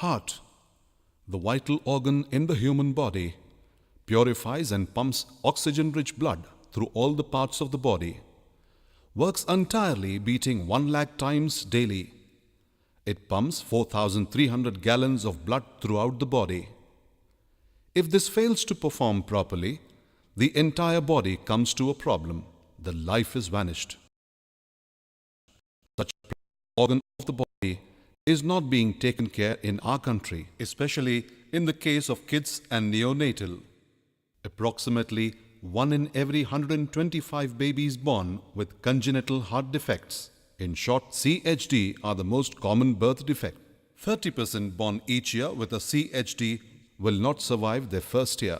Heart, the vital organ in the human body, purifies and pumps oxygen-rich blood through all the parts of the body. Works entirely beating 1 lakh times daily. It pumps 4,300 gallons of blood throughout the body. If this fails to perform properly, the entire body comes to a problem. The life is vanished. Such an organ of the body is not being taken care in our country, especially in the case of kids and neonatal. Approximately 1 in every 125 babies born with congenital heart defects, in short CHD, are the most common birth defect. 30% born each year with a CHD will not survive their first year.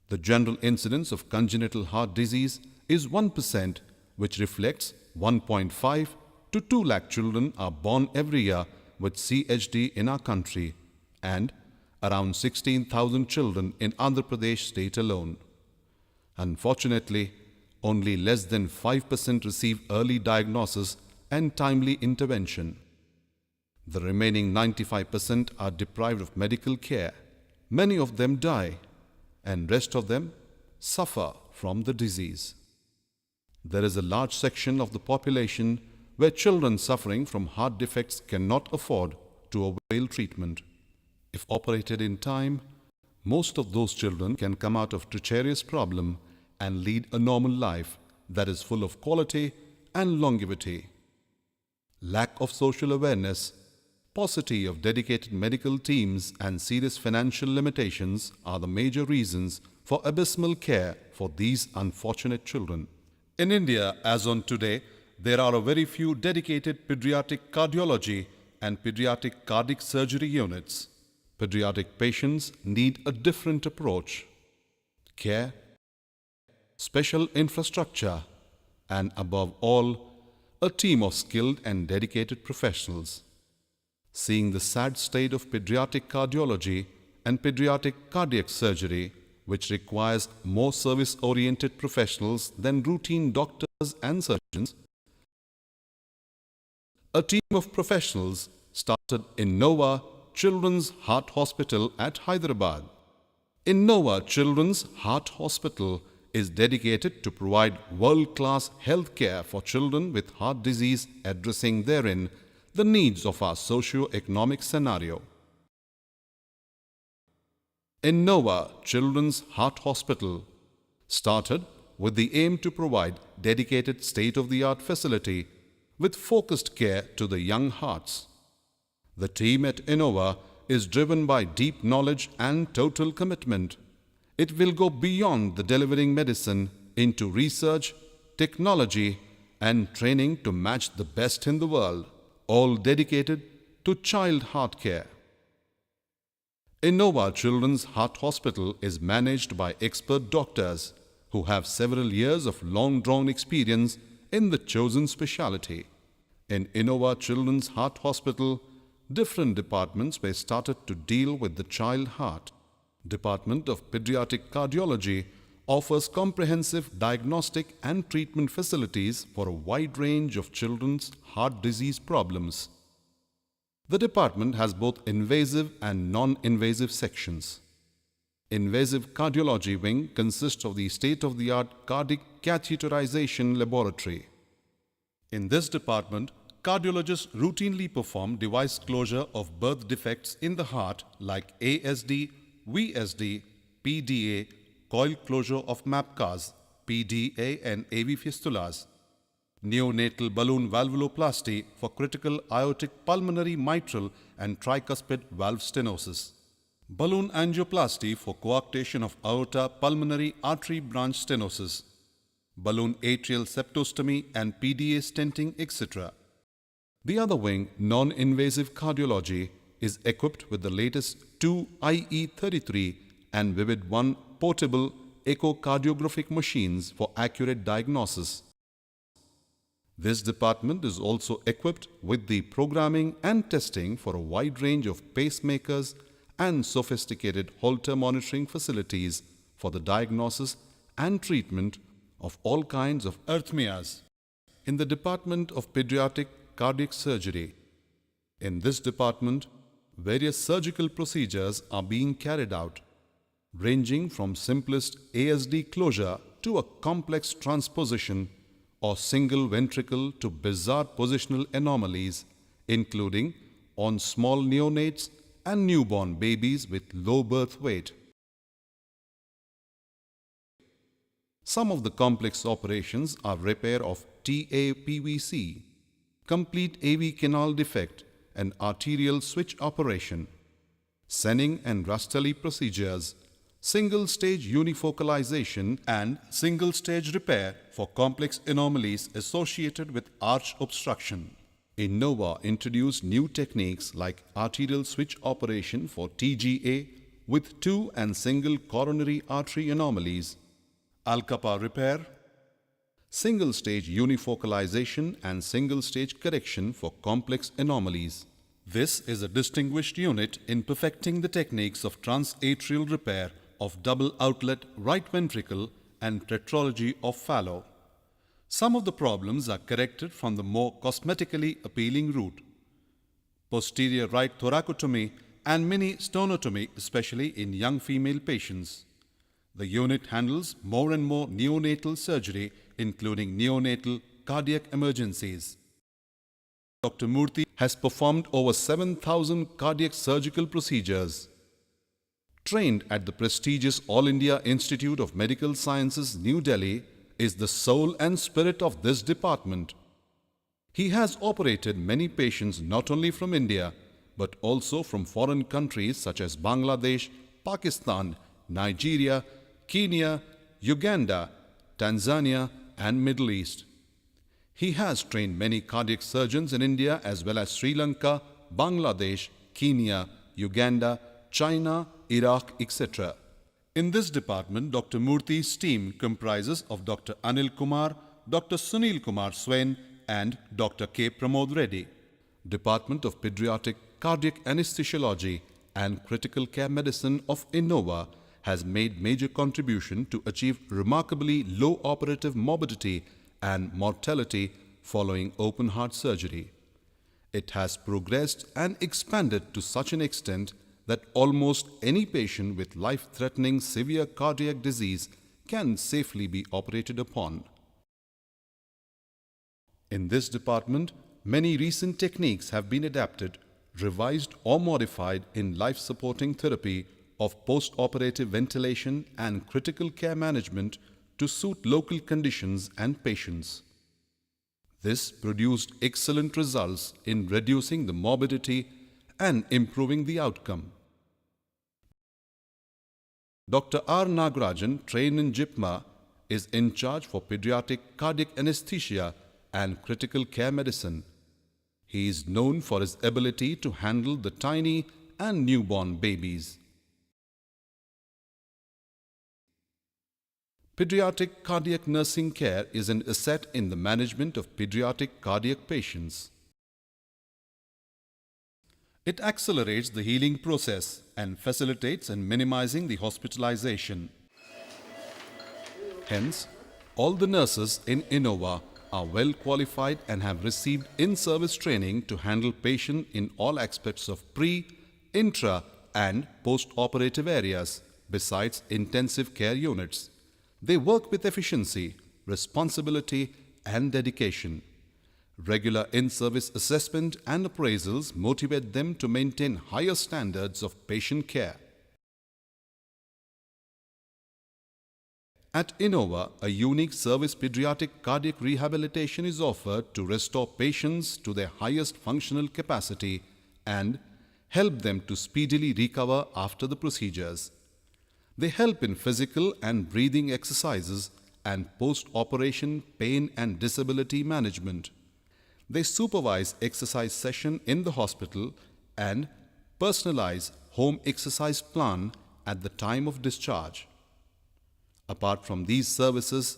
The general incidence of congenital heart disease is 1%, which reflects 1.5 to 2 lakh children are born every year with CHD in our country and around 16,000 children in Andhra Pradesh state alone. Unfortunately, only less than 5% receive early diagnosis and timely intervention. The remaining 95% are deprived of medical care. Many of them die, and rest of them suffer from the disease. There is a large section of the population where children suffering from heart defects cannot afford to avail treatment. If operated in time, most of those children can come out of treacherous problem and lead a normal life that is full of quality and longevity. Lack of social awareness, paucity of dedicated medical teams, and serious financial limitations are the major reasons for abysmal care for these unfortunate children. In India, as on today, there are a very few dedicated pediatric cardiology and pediatric cardiac surgery units. Pediatric patients need a different approach, care, special infrastructure, and above all, a team of skilled and dedicated professionals. Seeing the sad state of pediatric cardiology and pediatric cardiac surgery, which requires more service-oriented professionals than routine doctors and surgeons, a team of professionals started INNOVA Children's Heart Hospital at Hyderabad. INNOVA Children's Heart Hospital is dedicated to provide world-class health care for children with heart disease, addressing therein the needs of our socio-economic scenario. INNOVA Children's Heart Hospital started with the aim to provide dedicated state-of-the-art facility with focused care to the young hearts. The team at INNOVA is driven by deep knowledge and total commitment. It will go beyond the delivering medicine into research, technology, and training to match the best in the world, all dedicated to child heart care. INNOVA Children's Heart Hospital is managed by expert doctors who have several years of long-drawn experience in the chosen specialty. In INNOVA Children's Heart Hospital, different departments were started to deal with the child heart. Department of Pediatric Cardiology offers comprehensive diagnostic and treatment facilities for a wide range of children's heart disease problems. The department has both invasive and non-invasive sections. Invasive cardiology wing consists of the state-of-the-art cardiac catheterization laboratory. In this department, cardiologists routinely perform device closure of birth defects in the heart like ASD, VSD, PDA, coil closure of MAPCAs, PDA and AV fistulas, neonatal balloon valvuloplasty for critical aortic pulmonary mitral and tricuspid valve stenosis, balloon angioplasty for coarctation of aorta pulmonary artery branch stenosis, balloon atrial septostomy and PDA stenting, etc. The other wing, non-invasive cardiology, is equipped with the latest 2 IE33 and Vivid 1 portable echocardiographic machines for accurate diagnosis. This department is also equipped with the programming and testing for a wide range of pacemakers and sophisticated Holter monitoring facilities for the diagnosis and treatment of all kinds of arrhythmias. In the Department of Pediatric Cardiac Surgery, in this department, various surgical procedures are being carried out, ranging from simplest ASD closure to a complex transposition or single ventricle to bizarre positional anomalies, including on small neonates and newborn babies with low birth weight. Some of the complex operations are repair of TAPVC, complete AV canal defect and arterial switch operation, Senning and Rastelli procedures, single-stage unifocalization and single-stage repair for complex anomalies associated with arch obstruction. INNOVA introduced new techniques like arterial switch operation for TGA with two and single coronary artery anomalies, Alcapa repair, single-stage unifocalization and single-stage correction for complex anomalies. This is a distinguished unit in perfecting the techniques of transatrial repair of double outlet right ventricle and tetralogy of Fallot. Some of the problems are corrected from the more cosmetically appealing route: posterior right thoracotomy and mini stenotomy, especially in young female patients. The unit handles more and more neonatal surgery, including neonatal cardiac emergencies. Dr. Murthy has performed over 7,000 cardiac surgical procedures. Trained at the prestigious All India Institute of Medical Sciences, New Delhi, is the soul and spirit of this department. He has operated many patients not only from India, but also from foreign countries such as Bangladesh, Pakistan, Nigeria, Kenya, Uganda, Tanzania, and Middle East. He has trained many cardiac surgeons in India as well as Sri Lanka, Bangladesh, Kenya, Uganda, China, Iraq, etc. In this department, Dr. Murthy's team comprises of Dr. Anil Kumar, Dr. Sunil Kumar Swain, and Dr. K. Pramod Reddy. Department of Pediatric Cardiac Anesthesiology and Critical Care Medicine of INNOVA has made major contribution to achieve remarkably low operative morbidity and mortality following open heart surgery. It has progressed and expanded to such an extent that almost any patient with life-threatening severe cardiac disease can safely be operated upon. In this department, many recent techniques have been adapted, revised or modified in life-supporting therapy of post-operative ventilation and critical care management to suit local conditions and patients. This produced excellent results in reducing the morbidity and improving the outcome. Dr. R. Nagarajan, trained in JIPMA, is in charge for pediatric cardiac anesthesia and critical care medicine. He is known for his ability to handle the tiny and newborn babies. Pediatric cardiac nursing care is an asset in the management of pediatric cardiac patients. It accelerates the healing process and facilitates in minimizing the hospitalization. Hence, all the nurses in INNOVA are well qualified and have received in-service training to handle patients in all aspects of pre, intra and post-operative areas, besides intensive care units. They work with efficiency, responsibility and dedication. Regular in-service assessment and appraisals motivate them to maintain higher standards of patient care. At INNOVA, a unique service pediatric cardiac rehabilitation is offered to restore patients to their highest functional capacity and help them to speedily recover after the procedures. They help in physical and breathing exercises and post-operation pain and disability management. They supervise exercise session in the hospital and personalize home exercise plan at the time of discharge. Apart from these services,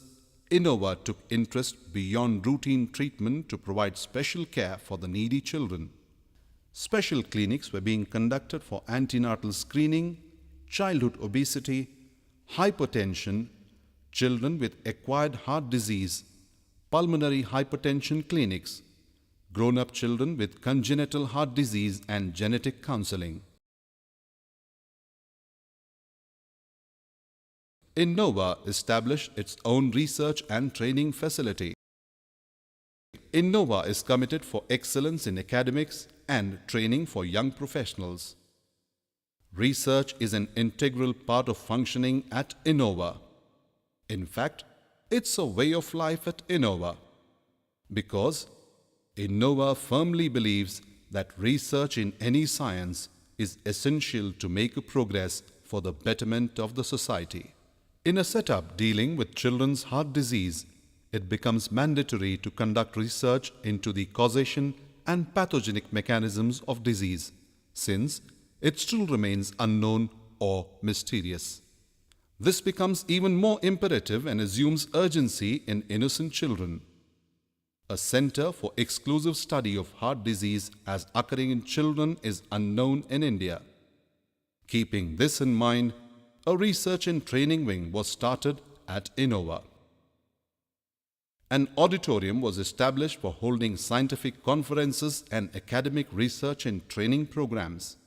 INNOVA took interest beyond routine treatment to provide special care for the needy children. Special clinics were being conducted for antenatal screening, childhood obesity, hypertension, children with acquired heart disease, pulmonary hypertension clinics, grown-up children with congenital heart disease and genetic counseling. INNOVA established its own research and training facility. INNOVA is committed for excellence in academics and training for young professionals. Research is an integral part of functioning at INNOVA. In fact, it's a way of life at INNOVA, because INNOVA firmly believes that research in any science is essential to make a progress for the betterment of the society. In a setup dealing with children's heart disease, it becomes mandatory to conduct research into the causation and pathogenic mechanisms of disease, since it still remains unknown or mysterious. This becomes even more imperative and assumes urgency in innocent children. A center for exclusive study of heart disease as occurring in children is unknown in India. Keeping this in mind, a research and training wing was started at INNOVA. An auditorium was established for holding scientific conferences and academic research and training programs.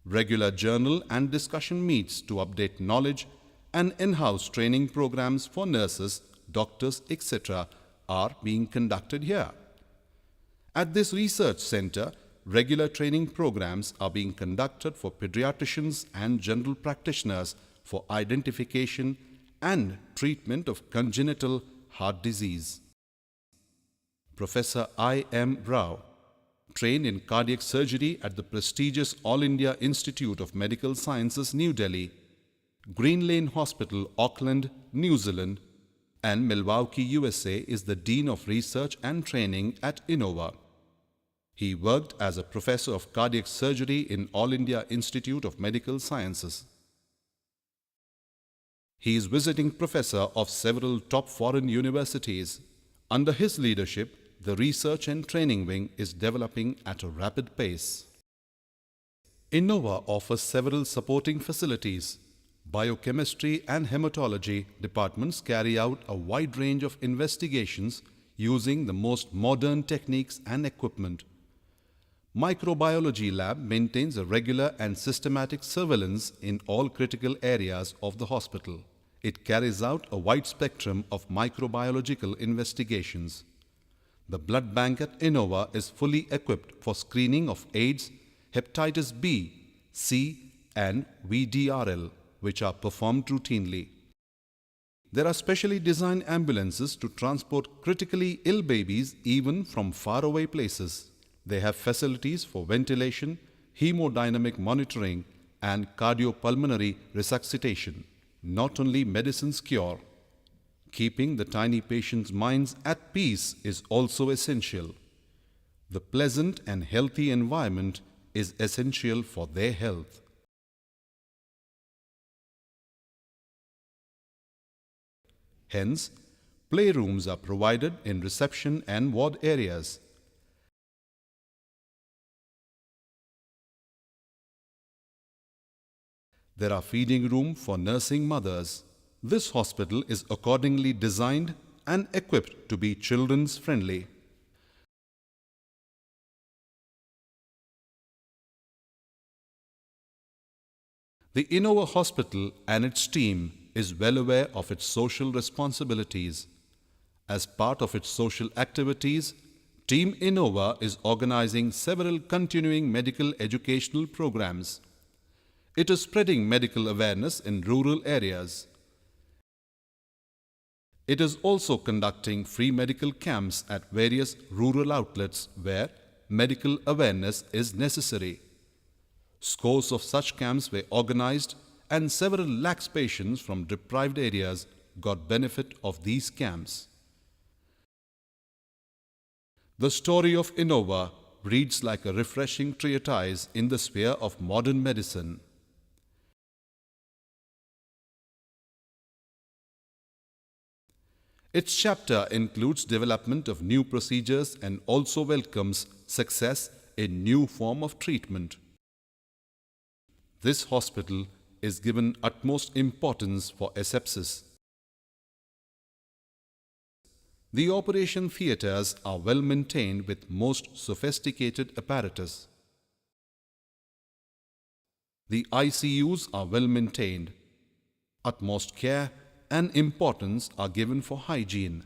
Regular journal and discussion meets to update knowledge and in-house training programs for nurses, doctors, etc. are being conducted here. At this research center, regular training programs are being conducted for pediatricians and general practitioners for identification and treatment of congenital heart disease. Professor I.M. Rao, trained in cardiac surgery at the prestigious All India Institute of Medical Sciences, New Delhi, Green Lane Hospital, Auckland, New Zealand, and Milwaukee, USA, is the Dean of Research and Training at INNOVA. He worked as a professor of cardiac surgery in All India Institute of Medical Sciences. He is visiting professor of several top foreign universities. Under his leadership, the research and training wing is developing at a rapid pace. INNOVA offers several supporting facilities. Biochemistry and hematology departments carry out a wide range of investigations using the most modern techniques and equipment. Microbiology lab maintains a regular and systematic surveillance in all critical areas of the hospital. It carries out a wide spectrum of microbiological investigations. The blood bank at INNOVA is fully equipped for screening of AIDS, hepatitis B, C, and VDRL, which are performed routinely. There are specially designed ambulances to transport critically ill babies even from faraway places. They have facilities for ventilation, hemodynamic monitoring, and cardiopulmonary resuscitation. Not only medicines cure, keeping the tiny patients' minds at peace is also essential. The pleasant and healthy environment is essential for their health. Hence, playrooms are provided in reception and ward areas. There are feeding rooms for nursing mothers. This hospital is accordingly designed and equipped to be children's friendly. The INNOVA Hospital and its team is well aware of its social responsibilities. As part of its social activities, Team INNOVA is organizing several continuing medical educational programs. It is spreading medical awareness in rural areas. It is also conducting free medical camps at various rural outlets where medical awareness is necessary. Scores of such camps were organized and several lakhs patients from deprived areas got benefit of these camps. The story of INNOVA reads like a refreshing treatise in the sphere of modern medicine. Its chapter includes development of new procedures and also welcomes success in new form of treatment. This hospital is given utmost importance for asepsis. The operation theatres are well maintained with most sophisticated apparatus. The ICUs are well maintained. Utmost care and importance are given for hygiene.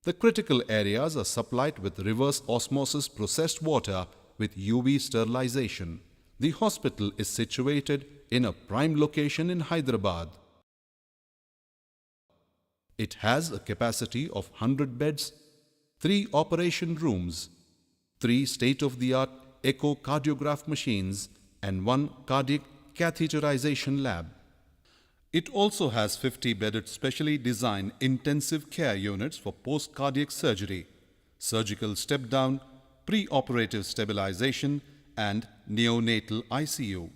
The critical areas are supplied with reverse osmosis processed water with UV sterilization. The hospital is situated in a prime location in Hyderabad. It has a capacity of 100 beds, 3 operation rooms, 3 state-of-the-art echocardiograph machines and 1 cardiac catheterization lab. It also has 50-bedded specially designed intensive care units for post-cardiac surgery, surgical step-down, pre-operative stabilization and neonatal ICU.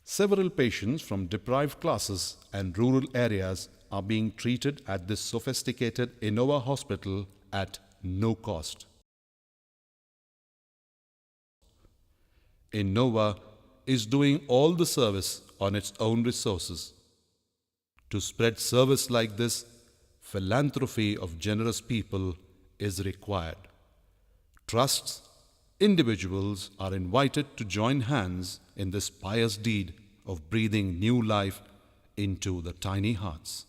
Several patients from deprived classes and rural areas are being treated at this sophisticated INNOVA hospital at no cost. INNOVA is doing all the service on its own resources. To spread service like this, philanthropy of generous people is required. Trusts, individuals are invited to join hands in this pious deed of breathing new life into the tiny hearts.